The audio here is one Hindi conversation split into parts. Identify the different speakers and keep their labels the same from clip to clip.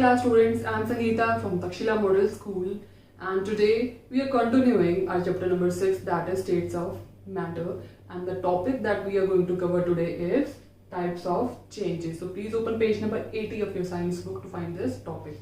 Speaker 1: class students, I am Sangeeta from Takshila Model School, and today we are continuing our chapter number 6, that is states of matter, and the topic that we are going to cover today is types of changes. So please open page number 80 of your science book to find this topic.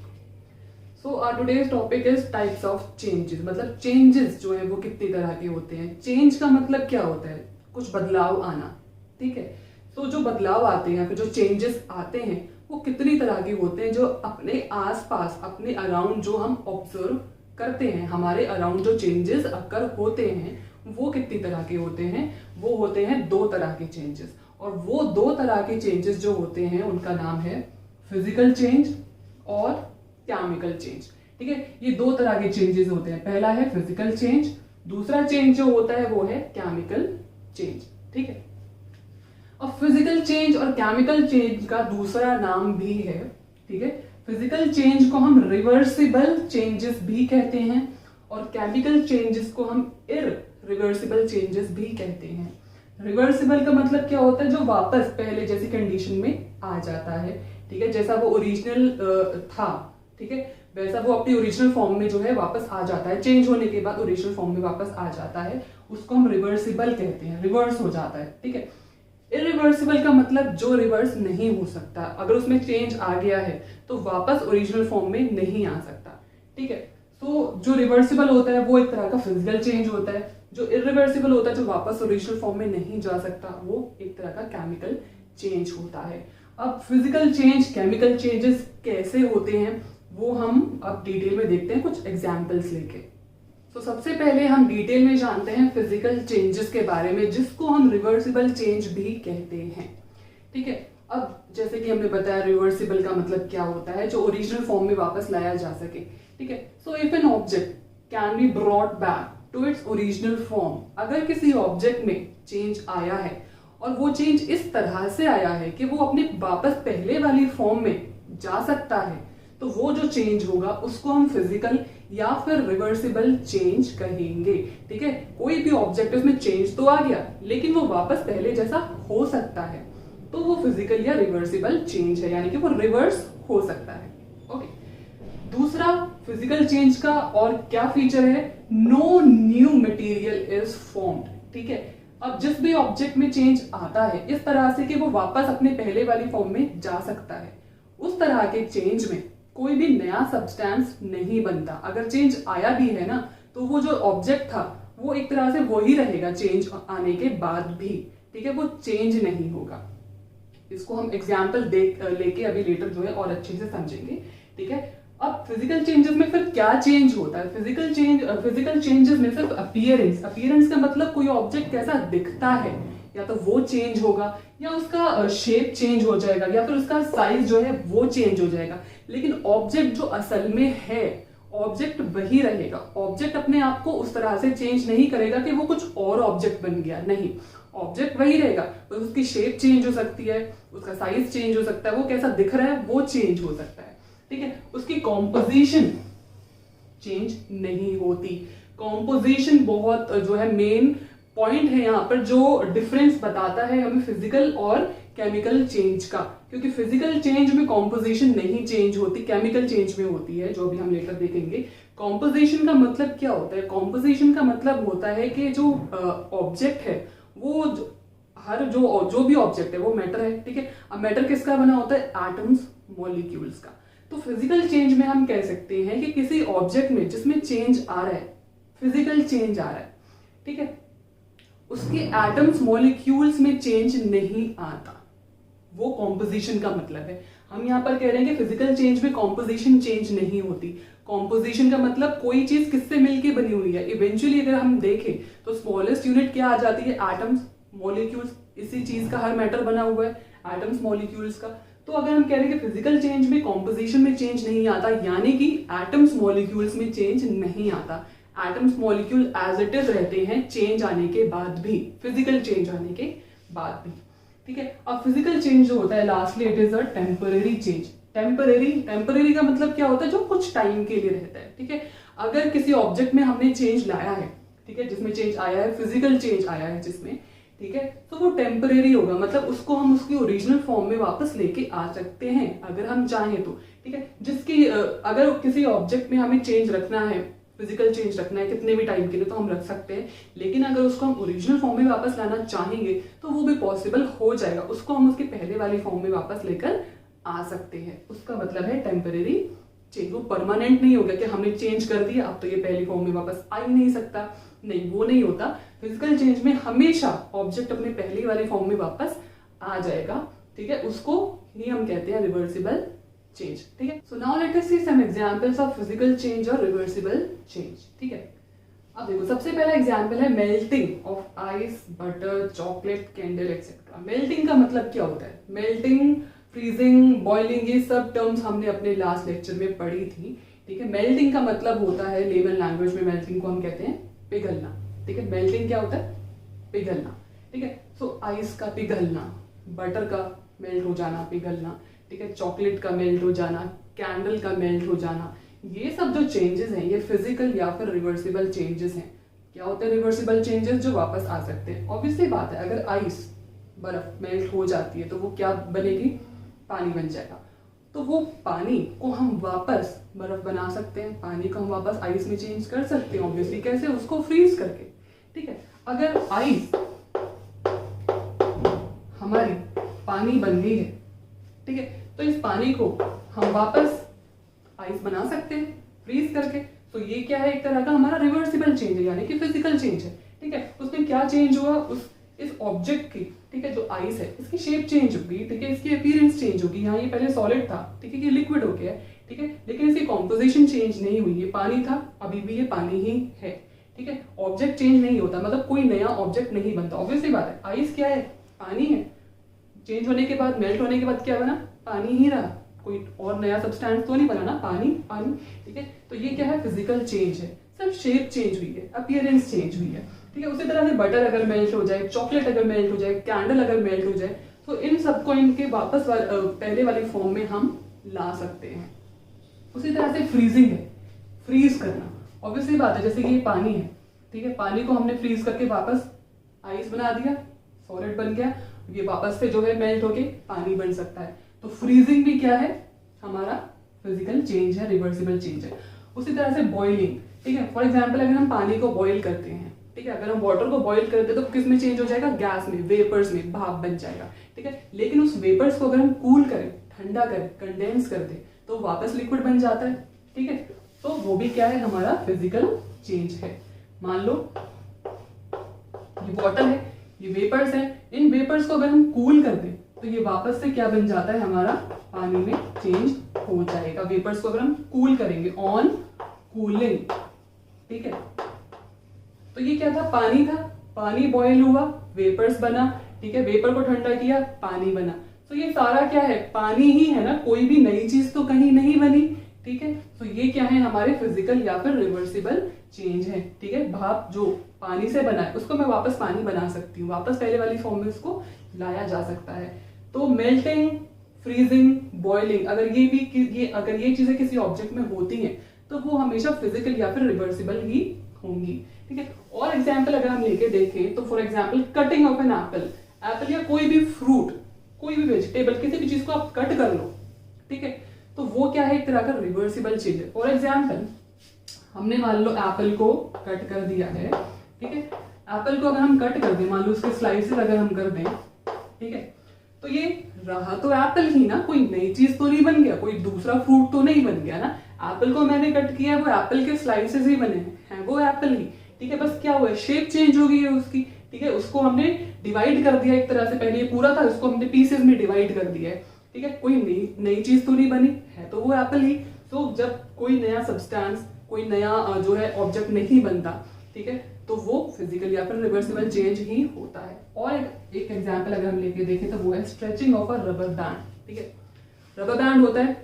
Speaker 1: So our today's topic is types of changes. मतलब changes जो है वो कितनी तरह के होते हैं. Change का मतलब क्या होता है? कुछ बदलाव आना, ठीक है. तो जो बदलाव आते हैं, फिर जो चेंजेस आते हैं वो कितनी तरह के होते हैं, जो अपने आसपास, अपने अराउंड जो हम ऑब्जर्व करते हैं, हमारे अराउंड जो चेंजेस अकर होते हैं वो कितनी तरह के होते हैं. वो होते हैं दो तरह के चेंजेस, और वो दो तरह के चेंजेस जो होते हैं उनका नाम है फिजिकल चेंज और केमिकल चेंज. ठीक है, ये दो तरह के चेंजेस होते हैं. पहला है फिजिकल चेंज, दूसरा चेंज जो होता है वो है केमिकल चेंज. ठीक है, अब फिजिकल चेंज और केमिकल चेंज का दूसरा नाम भी है. ठीक है, फिजिकल चेंज को हम रिवर्सिबल चेंजेस भी कहते हैं और केमिकल चेंजेस को हम इररिवर्सिबल चेंजेस भी कहते हैं. रिवर्सिबल का मतलब क्या होता है, जो वापस पहले जैसी कंडीशन में आ जाता है. ठीक है, जैसा वो ओरिजिनल था, ठीक है, वैसा वो अपनी ओरिजिनल फॉर्म में जो है वापस आ जाता है. चेंज होने के बाद ओरिजिनल फॉर्म में वापस आ जाता है, उसको हम रिवर्सिबल कहते हैं. रिवर्स हो जाता है. ठीक है, इरिवर्सिबल का मतलब जो रिवर्स नहीं हो सकता. अगर उसमें चेंज आ गया है तो वापस ओरिजिनल फॉर्म में नहीं आ सकता. ठीक है, तो जो रिवर्सिबल होता है वो एक तरह का फिजिकल चेंज होता है. जो इरिवर्सिबल होता है, जो वापस ओरिजिनल फॉर्म में नहीं जा सकता, वो एक तरह का केमिकल चेंज होता है. अब फिजिकल चेंज, केमिकल चेंजेस कैसे होते हैं वो हम अब डिटेल में देखते हैं कुछ एग्जाम्पल्स लेके. तो सबसे पहले हम डिटेल में जानते हैं फिजिकल चेंजेस के बारे में, जिसको हम रिवर्सिबल चेंज भी कहते हैं. ठीक है, अब जैसे कि हमने बताया रिवर्सिबल का मतलब क्या होता है, जो ओरिजिनल फॉर्म में वापस लाया जा सके. ठीक है, so if an object can be brought back to its original form, अगर किसी ऑब्जेक्ट में चेंज आया है और वो चेंज इस तरह से आया है कि वो अपने वापस पहले वाली फॉर्म में जा सकता है, तो वो जो चेंज होगा उसको हम फिजिकल या फिर रिवर्सिबल चेंज कहेंगे. ठीक है, कोई भी ऑब्जेक्ट उसमें चेंज तो आ गया लेकिन वो वापस पहले जैसा हो सकता है, तो वो फिजिकल या रिवर्सिबल चेंज है, यानी कि वो रिवर्स हो सकता है. ओके, दूसरा फिजिकल चेंज का और क्या फीचर है, no new material is formed. ठीक है, अब जिस भी ऑब्जेक्ट में चेंज आता है इस तरह से कि वो वापस अपने पहले वाली फॉर्म में जा सकता है, उस तरह के चेंज में कोई भी नया सब्सटेंस नहीं बनता. अगर चेंज आया भी है ना, तो वो जो ऑब्जेक्ट था वो एक तरह से वही रहेगा चेंज आने के बाद भी. ठीक है, वो चेंज नहीं होगा. इसको हम एग्जाम्पल लेके अभी लेटर जो है और अच्छे से समझेंगे. ठीक है, अब फिजिकल चेंजेस में फिर क्या चेंज होता है. फिजिकल चेंजेस में सिर्फ अपीयरेंस का मतलब कोई ऑब्जेक्ट कैसा दिखता है, या तो वो चेंज होगा, या उसका शेप चेंज हो जाएगा, या फिर उसका साइज जो है वो चेंज हो जाएगा. लेकिन ऑब्जेक्ट जो असल में है, ऑब्जेक्ट वही रहेगा. ऑब्जेक्ट अपने आप को उस तरह से चेंज नहीं करेगा कि वो कुछ और ऑब्जेक्ट बन गया. नहीं, ऑब्जेक्ट वही रहेगा, बस उसकी शेप चेंज हो सकती है, उसका साइज चेंज हो सकता है, वो कैसा दिख रहा है वो चेंज हो सकता है. ठीक है, उसकी कॉम्पोजिशन चेंज नहीं होती. कॉम्पोजिशन बहुत जो है मेन पॉइंट है यहाँ पर, जो डिफरेंस बताता है हमें फिजिकल और केमिकल चेंज का. क्योंकि फिजिकल चेंज में कॉम्पोजिशन नहीं चेंज होती, केमिकल चेंज में होती है, जो अभी हम लेकर देखेंगे. कॉम्पोजिशन का मतलब क्या होता है, कॉम्पोजिशन का मतलब होता है कि जो ऑब्जेक्ट है वो जो भी ऑब्जेक्ट है वो मैटर है. ठीक है, अब मैटर किसका बना होता है, एटम्स, मॉलिक्यूल्स का. तो फिजिकल चेंज में हम कह सकते हैं कि किसी ऑब्जेक्ट में जिसमें चेंज आ रहा है, फिजिकल चेंज आ रहा है, ठीक है, उसके एटम्स, मॉलिक्यूल्स में चेंज नहीं आता, वो कॉम्पोजिशन का मतलब है. हम यहां पर कह रहे हैं कि फिजिकल चेंज में कॉम्पोजिशन चेंज नहीं होती. कॉम्पोजिशन का मतलब कोई चीज किससे मिलके बनी हुई है. इवेंचुअली अगर हम देखें तो स्मॉलेस्ट यूनिट क्या आ जाती है, एटम्स, मॉलिक्यूल्स. इसी चीज का हर मैटर बना हुआ है, एटम्स, मॉलिक्यूल्स का. तो अगर हम कह रहे हैं कि फिजिकल चेंज में कॉम्पोजिशन में चेंज नहीं आता, यानी कि एटम्स, मॉलिक्यूल्स में चेंज नहीं आता. Atoms, molecule as it is रहते हैं चेंज आने के बाद भी, फिजिकल चेंज आने के बाद भी. ठीक है, अब फिजिकल चेंज जो होता है lastly it is a temporary change. Temporary का मतलब क्या होता है, जो कुछ टाइम के लिए रहता है. ठीक है, अगर किसी ऑब्जेक्ट में हमने चेंज लाया है, ठीक है, जिसमें चेंज आया है, फिजिकल चेंज आया है जिसमें, ठीक है, तो वो टेम्परेरी होगा, मतलब उसको हम उसकी ओरिजिनल फॉर्म में वापस लेके आ सकते हैं अगर हम चाहें तो। ठीक है, जिसकी अगर किसी ऑब्जेक्ट में हमें चेंज रखना है, फिजिकल चेंज रखना है कितने भी टाइम के लिए, तो हम रख सकते हैं, लेकिन अगर उसको हम ओरिजिनल फॉर्म में वापस लाना चाहेंगे तो वो भी पॉसिबल हो जाएगा, उसको हम उसके पहले वाली फॉर्म में वापस लेकर आ सकते हैं। उसका मतलब है टेम्परेरी चेंज, वो परमानेंट नहीं हो गया कि हमने चेंज कर दिया अब तो ये पहली फॉर्म में वापस आ ही नहीं सकता, नहीं वो नहीं होता। फिजिकल चेंज में हमेशा ऑब्जेक्ट अपने पहली वाली फॉर्म में वापस आ जाएगा। ठीक है, उसको ही हम कहते हैं रिवर्सिबल चेंज। ठीक है, so now let us see some examples of physical change और रिवर्सिबल चेंज। ठीक है, अब देखो सबसे पहला एग्जांपल है melting of ice, butter, chocolate, candle etcetera. Melting का मतलब क्या होता है? मेल्टिंग, फ्रीजिंग, बॉइलिंग, ये सब टर्म्स हमने अपने लास्ट लेक्चर में पढ़ी थी। ठीक है, मेल्टिंग का मतलब होता है लेमन लैंग्वेज में मेल्टिंग को हम कहते हैं पिघलना। ठीक है, मेल्टिंग क्या होता है? पिघलना। ठीक है, सो आइस का पिघलना, बटर का मेल्ट हो जाना, पिघलना। ठीक है, चॉकलेट का मेल्ट हो जाना, कैंडल का मेल्ट हो जाना, ये सब जो चेंजेस हैं ये फिजिकल या फिर रिवर्सिबल चेंजेस हैं। क्या होते हैं रिवर्सिबल चेंजेस? जो वापस आ सकते हैं। ऑब्वियसली बात है, अगर आइस, बर्फ मेल्ट हो जाती है तो वो क्या बनेगी? पानी बन जाएगा। तो वो पानी को हम वापस बर्फ बना सकते हैं, पानी को हम वापस आइस में चेंज कर सकते हैं। ऑब्वियसली कैसे? उसको फ्रीज करके। ठीक है, अगर आइस हमारी पानी बन गई है, ठीक है, तो इस पानी को हम वापस आइस बना सकते हैं फ्रीज करके। तो ये क्या है? एक तरह का हमारा रिवर्सिबल चेंज है, यानी कि फिजिकल चेंज है। ठीक है, उसमें क्या चेंज हुआ? इस ऑब्जेक्ट की, ठीक है, जो आइस है इसकी शेप चेंज होगी। ठीक है, इसकी अपीयरेंस चेंज होगी। यहाँ ये पहले सॉलिड था, ठीक है, ये लिक्विड हो गया है। ठीक है, लेकिन इसकी कॉम्पोजिशन चेंज नहीं हुई। ये पानी था, अभी भी ये पानी ही है। ठीक है, ऑब्जेक्ट चेंज नहीं होता, मतलब कोई नया ऑब्जेक्ट नहीं बनता। ऑब्वियसली बात है, आइस क्या है? पानी है। चेंज होने के बाद, मेल्ट होने के बाद क्या बना? पानी ही रहा, कोई और नया सब्सटेंस तो नहीं बना ना, पानी पानी। ठीक है, तो ये क्या है? फिजिकल चेंज है, सिर्फ शेप चेंज हुई है, अपीयरेंस चेंज हुई है। ठीक है, उसी तरह से बटर अगर मेल्ट हो जाए, चॉकलेट अगर मेल्ट हो जाए, कैंडल अगर मेल्ट हो जाए, तो इन सबको इनके वापस पहले वाली फॉर्म में हम ला सकते हैं। उसी तरह से फ्रीजिंग है, फ्रीज करना। ऑब्वियसली बात है, जैसे कि ये पानी है, ठीक है, पानी को हमने फ्रीज करके वापस आइस बना दिया, सॉलिड बन गया, ये वापस से जो है मेल्ट होके पानी बन सकता है। तो फ्रीजिंग भी क्या है? हमारा फिजिकल चेंज है, रिवर्सिबल चेंज है। उसी तरह से बॉइलिंग। ठीक है, फॉर एग्जाम्पल अगर हम पानी को बॉईल करते हैं, ठीक है, अगर हम वाटर को बॉईल करते हैं तो किस में चेंज हो जाएगा? गैस में, वेपर्स में, भाप बन जाएगा। ठीक है, लेकिन उस वेपर्स को अगर हम कूल करें, ठंडा करें, कंडेंस कर दें, तो वापस लिक्विड बन जाता है। ठीक है, तो वो भी क्या है? हमारा फिजिकल चेंज है। मान लो ये वाटर है, ये वेपर्स है, इन वेपर्स को अगर हम कूल कर दें तो ये वापस से क्या बन जाता है? हमारा पानी में चेंज हो जाएगा। वेपर्स को अगर हम कूल करेंगे, ऑन कूलिंग। ठीक है, तो ये क्या था? पानी था, पानी बॉयल हुआ, वेपर्स बना। ठीक है, वेपर को ठंडा किया, पानी बना। तो ये सारा क्या है? पानी ही है ना, कोई भी नई चीज तो कहीं नहीं बनी। ठीक है, तो ये क्या है? हमारे फिजिकल या फिर रिवर्सिबल चेंज है। ठीक है, भाप जो पानी से बना है उसको मैं वापस पानी बना सकती हूँ, वापस पहले वाली फॉर्म में उसको लाया जा सकता है। तो मेल्टिंग, फ्रीजिंग, बॉइलिंग, अगर ये चीजें किसी ऑब्जेक्ट में होती हैं तो वो हमेशा फिजिकल या फिर रिवर्सिबल ही होंगी। ठीक है, और एग्जाम्पल अगर हम लेके देखें तो for example cutting of an apple या कोई भी फ्रूट, कोई भी वेजिटेबल, किसी भी चीज को आप कट कर लो, ठीक है, तो वो क्या है? एक तरह का रिवर्सिबल चेंज है। फॉर एग्जाम्पल हमने मान लो एप्पल को कट कर दिया है, ठीक है, एप्पल को अगर हम कट कर दें, मान लो उसके स्लाइसेस अगर हम कर दें, ठीक है, तो ये रहा तो एप्पल ही ना, कोई नई चीज तो नहीं बन गया, कोई दूसरा फ्रूट तो नहीं बन गया ना। एप्पल को मैंने कट किया है, वो एप्पल के स्लाइसेस ही बने हैं, वो एप्पल ही। ठीक है, बस क्या हुआ? शेप चेंज हो गई है उसकी। ठीक है, उसको हमने डिवाइड कर दिया एक तरह से, पहले ये पूरा था, उसको हमने पीसेस में डिवाइड कर दिया है। ठीक है, कोई नई चीज तो नहीं बनी है, तो वो एप्पल ही। तो जब कोई नया सब्सटेंस, कोई नया जो है ऑब्जेक्ट नहीं बनता, ठीक है, तो वो फिजिकल या फिर रिवर्सिबल चेंज ही होता है। और एक एग्जांपल अगर हम लेके देखें तो वो है stretching of a rubber band. ठीक है, रबर बैंड होता है,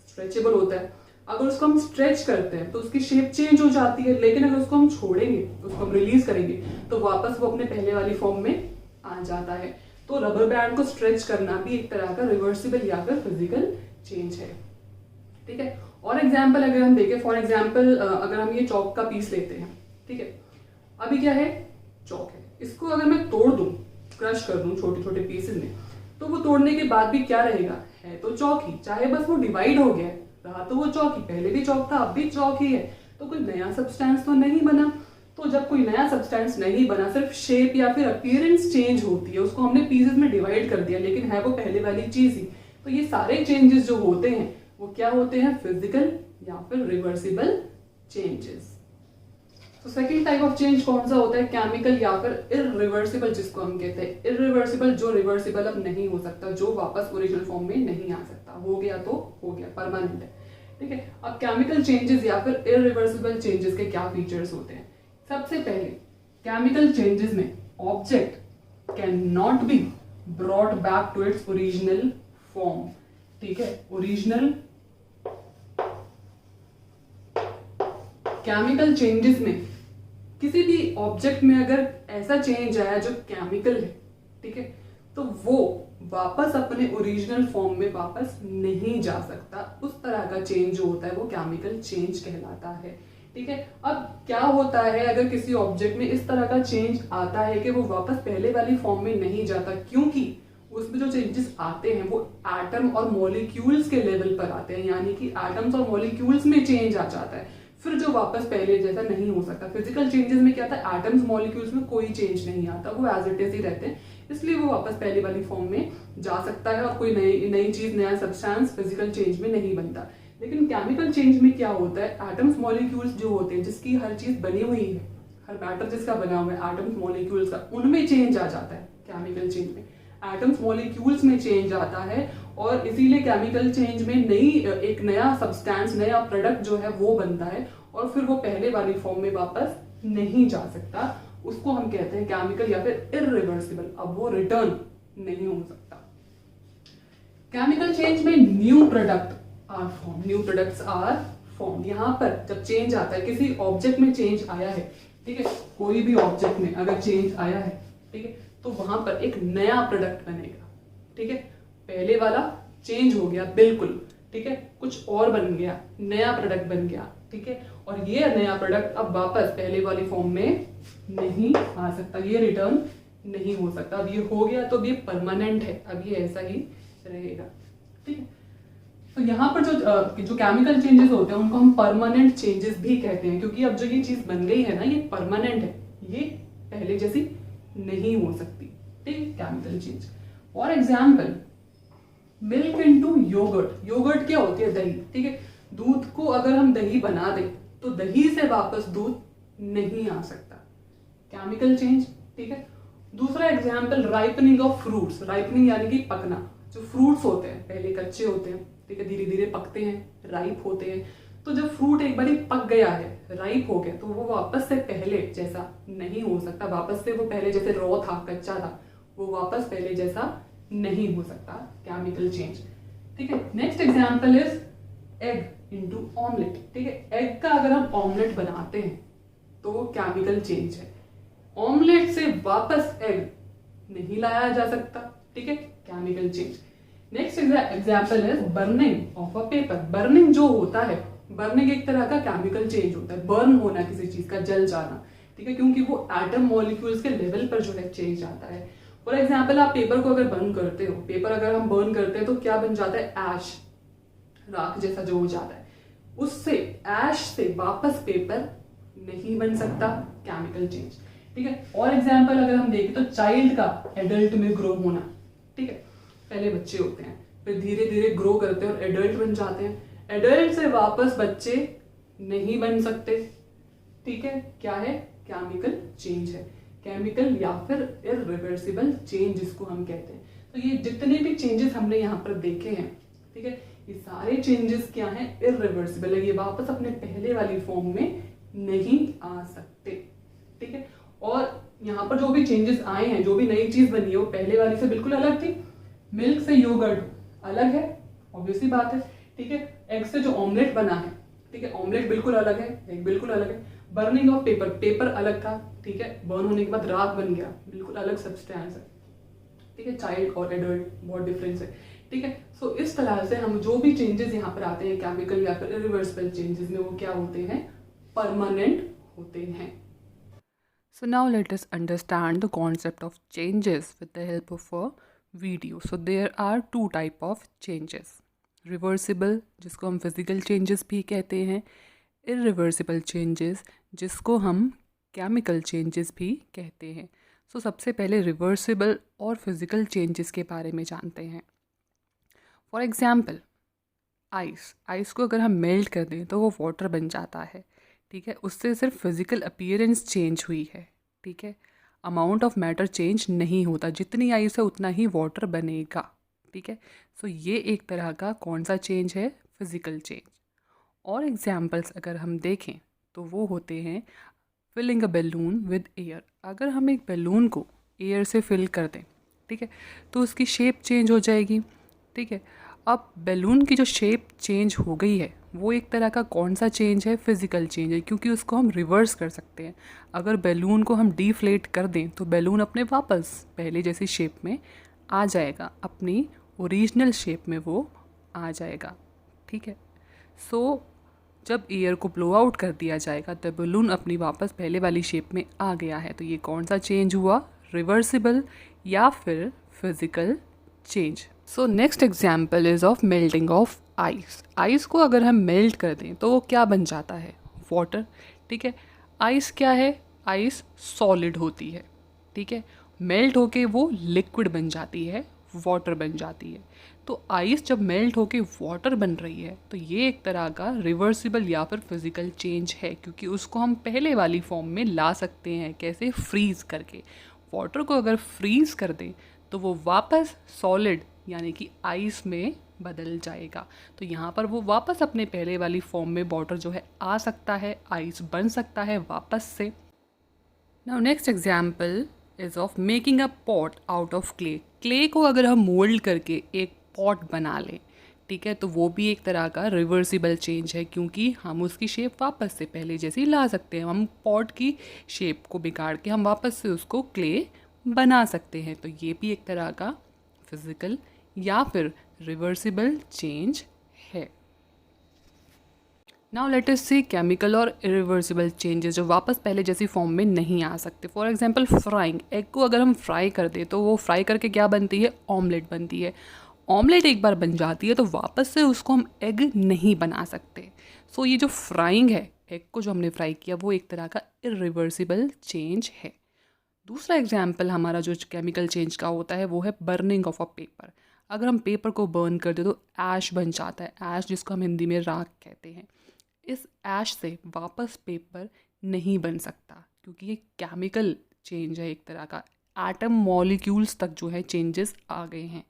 Speaker 1: स्ट्रेचेबल होता है, अगर उसको हम स्ट्रेच करते हैं तो उसकी शेप चेंज हो जाती है, लेकिन अगर उसको हम छोड़ेंगे, उसको हम रिलीज करेंगे, तो वापस वो अपने पहले वाली फॉर्म में आ जाता है। तो रबर बैंड को स्ट्रेच करना भी एक तरह का रिवर्सिबल या फिर फिजिकल चेंज है। ठीक है, और एग्जाम्पल अगर हम देखें, फॉर एग्जाम्पल अगर हम ये चौक का पीस लेते हैं, ठीक है, अभी क्या है? चौक है, इसको अगर मैं तोड़ दूं, क्रश कर दूं छोटे छोटे पीसेस में, तो वो तोड़ने के बाद भी क्या रहेगा, है तो चौक ही, चाहे बस वो डिवाइड हो गया, रहा तो वो चौक ही, पहले भी चौक था अब भी चौक ही है, तो कोई नया सब्सटेंस तो नहीं बना। तो जब कोई नया सब्सटेंस नहीं बना, सिर्फ शेप या फिर अपीयरेंस चेंज होती है, उसको हमने पीसेस में डिवाइड कर दिया, लेकिन है वो पहले वाली चीज ही, तो ये सारे चेंजेस जो होते हैं वो क्या होते हैं, फिजिकल या फिर रिवर्सिबल चेंजेस। तो सेकंड टाइप ऑफ चेंज कौन सा होता है, केमिकल या फिर इरिवर्सिबल, जिसको हम कहते हैं इरिवर्सिबल, जो रिवर्सिबल अब नहीं हो सकता, जो वापस ओरिजिनल फॉर्म में नहीं आ सकता, हो गया तो हो गया, परमानेंट है, ठीक है। अब केमिकल चेंजेस या फिर इरिवर्सिबल चेंजेस के क्या फीचर्स होते हैं। सबसे पहले केमिकल चेंजेस में object can not be brought back to its original form, ठीक है। ओरिजिनल केमिकल चेंजेस में किसी भी ऑब्जेक्ट में अगर ऐसा चेंज आया जो केमिकल है, ठीक है, तो वो वापस अपने ओरिजिनल फॉर्म में वापस नहीं जा सकता। उस तरह का चेंज जो होता है वो केमिकल चेंज कहलाता है, ठीक है। अब क्या होता है अगर किसी ऑब्जेक्ट में इस तरह का चेंज आता है कि वो वापस पहले वाली फॉर्म में नहीं जाता, क्योंकि उसमें जो चेंजेस आते हैं वो एटम और मॉलिक्यूल्स के लेवल पर आते हैं, यानी कि एटम्स और मॉलिक्यूल्स में चेंज आ जाता है, फिर जो वापस पहले जैसा नहीं हो सकता। फिजिकल चेंजेस में क्या था, एटम्स मॉलिक्यूल्स में कोई चेंज नहीं आता, वो एज इट इज ही रहते हैं, इसलिए वो वापस पहले वाली फॉर्म में जा सकता है और कोई नई चीज, नया सब्सटेंस फिजिकल चेंज में नहीं बनता। लेकिन केमिकल चेंज में क्या होता है, एटम्स मॉलिक्यूल्स जो होते हैं, जिसकी हर चीज बनी हुई है, हर मैटर जिसका बना हुआ है एटम्स मॉलिक्यूल्स का, उनमें चेंज आ जाता है। केमिकल चेंज में एटम्स मॉलिक्यूल्स में चेंज आता है और इसीलिए केमिकल चेंज में एक नया सब्सटेंस, नया प्रोडक्ट जो है वो बनता है और फिर वो पहले वाली फॉर्म में वापस नहीं जा सकता। उसको हम कहते हैं केमिकल या फिर इरिवर्सिबल, अब वो रिटर्न नहीं हो सकता। केमिकल चेंज में new product are form, new products are form. यहाँ पर जब चेंज आता है, किसी ऑब्जेक्ट में चेंज आया है, ठीक है, कोई भी ऑब्जेक्ट में अगर चेंज आया है, ठीक है, तो वहां पर एक नया प्रोडक्ट बनेगा, ठीक है। पहले वाला चेंज हो गया बिल्कुल, ठीक है, कुछ और बन गया, नया प्रोडक्ट बन गया, ठीक है, और ये नया प्रोडक्ट अब वापस पहले वाली फॉर्म में नहीं आ सकता, ये रिटर्न नहीं हो सकता। अब ये हो गया तो अब ये परमानेंट है, अब ये ऐसा ही रहेगा, ठीक है। तो यहाँ पर जो केमिकल चेंजेस होते हैं उनको हम परमानेंट चेंजेस भी कहते हैं, क्योंकि अब जो ये चीज बन गई है ना, ये परमानेंट है, ये पहले जैसी नहीं हो सकती, ठीक है। Chemical change, for example milk into yogurt. Yogurt क्या होती है, दही, ठीक है। दूध को अगर हम दही बना दें तो दही से वापस दूध नहीं आ सकता, केमिकल चेंज, ठीक है। दूसरा example ripening of fruits. Ripening यानी कि पकना। जो फ्रूट्स होते हैं पहले कच्चे होते हैं, ठीक है, धीरे धीरे पकते हैं, राइप होते हैं। तो जब फ्रूट एक बार पक गया है, राइप हो गया, तो वो वापस से पहले जैसा नहीं हो सकता, वापस से वो पहले जैसे रॉ था, कच्चा था, वो वापस पहले जैसा नहीं हो सकता, केमिकल चेंज, ठीक है। Next example is egg into omelette, ठीक है। एग का अगर हम ऑमलेट बनाते हैं तो वो केमिकल चेंज है। ऑमलेट से वापस एग नहीं लाया जा सकता, ठीक है, chemical change. Next example is burning of a paper. Burning जो होता है, बर्निंग एक तरह का केमिकल चेंज होता है, बर्न होना किसी चीज का, जल जाना, ठीक है, क्योंकि वो एटम मॉलिक्यूल्स के लेवल पर जो है चेंज आता है। फॉर एग्जाम्पल आप पेपर को अगर बर्न करते हो, पेपर अगर हम बर्न करते हैं तो क्या बन जाता है, ऐश, राख जैसा जो हो जाता है। उससे ऐश से वापस पेपर नहीं बन सकता, केमिकल चेंज, ठीक है। और एग्जाम्पल अगर हम देखें तो चाइल्ड का एडल्ट में ग्रो होना, ठीक है, पहले बच्चे होते हैं, फिर धीरे धीरे ग्रो करते हैं और एडल्ट बन जाते हैं। एडल्ट से वापस बच्चे नहीं बन सकते, ठीक है, क्या है, केमिकल चेंज है। केमिकल या फिर इरिवर्सिबल चेंज जिसको हम कहते हैं। तो ये जितने भी चेंजेस हमने यहाँ पर देखे हैं, ठीक है, ये सारे चेंजेस क्या हैं, इरिवर्सिबल है, ये वापस अपने पहले वाली फॉर्म में नहीं आ सकते, ठीक है। और यहाँ पर जो भी चेंजेस आए हैं, जो भी नई चीज बनी है, वो पहले वाली से बिल्कुल अलग थी। मिल्क से योगर्ट अलग है, ऑब्वियसली बात है, ठीक है। एग से जो ऑमलेट बना है, ठीक है, ऑमलेट बिल्कुल अलग है, एग बिल्कुल अलग है। बर्निंग ऑफ पेपर, पेपर अलग था, ठीक है, बर्न होने के बाद राख बन गया, बिल्कुल अलग सब्सटेंस है, ठीक है। चाइल्ड और एडल्ट बहुत डिफरेंस है, ठीक है। सो इस तरह से हम जो भी चेंजेस यहाँ पर आते हैं केमिकल या फिर इरिवर्सिबल चेंजेस में, वो क्या होते हैं, परमानेंट होते हैं। So now let us understand the concept of changes with the help of a video. So there are two type of changes. Reversible, जिसको हम physical changes भी कहते हैं, irreversible changes, जिसको हम chemical changes भी कहते हैं. So सबसे पहले reversible और physical changes के बारे में जानते हैं. For example, आइस को अगर हम मेल्ट कर दें तो वो वाटर बन जाता है. ठीक है, उससे सिर्फ फिजिकल अपीयरेंस चेंज हुई है. ठीक है, अमाउंट ऑफ मैटर चेंज नहीं होता. जितनी आइस है उतना ही वाटर बनेगा. ठीक है, सो ये एक तरह का कौन सा चेंज है? Physical change. और एग्जाम्पल्स अगर हम देखें तो वो होते हैं filling a balloon with air. अगर हम एक बैलून को एयर से फिल कर दें, ठीक है, तो उसकी शेप चेंज हो जाएगी. ठीक है, अब बैलून की जो शेप चेंज हो गई है वो एक तरह का कौन सा चेंज है? फिजिकल चेंज है, क्योंकि उसको हम रिवर्स कर सकते हैं. अगर बैलून को हम डीफ्लेट कर दें तो बैलून अपने वापस पहले जैसी शेप में आ जाएगा, अपनी ओरिजिनल शेप में वो आ जाएगा. ठीक है, सो जब एयर को ब्लो आउट कर दिया जाएगा तो बैलून अपनी वापस पहले वाली शेप में आ गया है. तो ये कौन सा चेंज हुआ? रिवर्सिबल या फिर physical change. So next example is of melting of ice. Ice को अगर हम मेल्ट कर दें तो वो क्या बन जाता है? वाटर. ठीक है, आइस क्या है? आइस सॉलिड होती है. ठीक है, मेल्ट होके वो लिक्विड बन जाती है, वाटर बन जाती है. तो आइस जब मेल्ट होके वाटर बन रही है तो ये एक तरह का रिवर्सिबल या फिर फिजिकल चेंज है, क्योंकि उसको हम पहले वाली फॉर्म में ला सकते हैं. कैसे? फ्रीज़ करके. वाटर को अगर फ्रीज़ कर दें तो वो वापस सॉलिड यानी कि आइस में बदल जाएगा. तो यहाँ पर वो वापस अपने पहले वाली फॉर्म में वाटर जो है आ सकता है, आइस बन सकता है वापस से. Now next example is of making a pot out of clay. Clay को अगर हम मोल्ड करके एक पॉट बना लें, ठीक है, तो वो भी एक तरह का रिवर्सिबल चेंज है, क्योंकि हम उसकी शेप वापस से पहले जैसी ला सकते हैं. हम पॉट की शेप को बिगाड़ के हम वापस से उसको क्ले बना सकते हैं. तो ये भी एक तरह का फिजिकल या फिर रिवर्सिबल चेंज है. नाउ लेट अस सी केमिकल और इरिवर्सिबल चेंजेस जो वापस पहले जैसी फॉर्म में नहीं आ सकते. For example frying. एग को अगर हम फ्राई कर दें तो वो फ्राई करके क्या बनती है? ऑमलेट बनती है. ऑमलेट एक बार बन जाती है तो वापस से उसको हम एग नहीं बना सकते. सो ये जो फ्राइंग है, एग को जो हमने फ्राई किया, वो एक तरह का इरिवर्सिबल चेंज है. दूसरा एग्जाम्पल हमारा जो केमिकल चेंज का होता है वो है बर्निंग ऑफ अ पेपर. अगर हम पेपर को बर्न कर दे तो ऐश बन जाता है. ऐश जिसको हम हिंदी में राख कहते हैं. इस ऐश से वापस पेपर नहीं बन सकता, क्योंकि ये केमिकल चेंज है एक तरह का. एटम मॉलिक्यूल्स तक जो है चेंजेस आ गए हैं.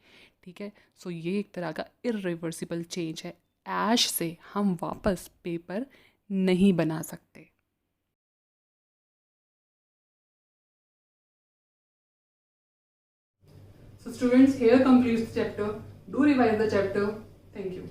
Speaker 1: ठीक है, सो ये एक तरह का इरिवर्सिबल चेंज है. ऐश से हम वापस पेपर नहीं बना सकते. So students, here completes the chapter. Do revise the chapter. Thank you.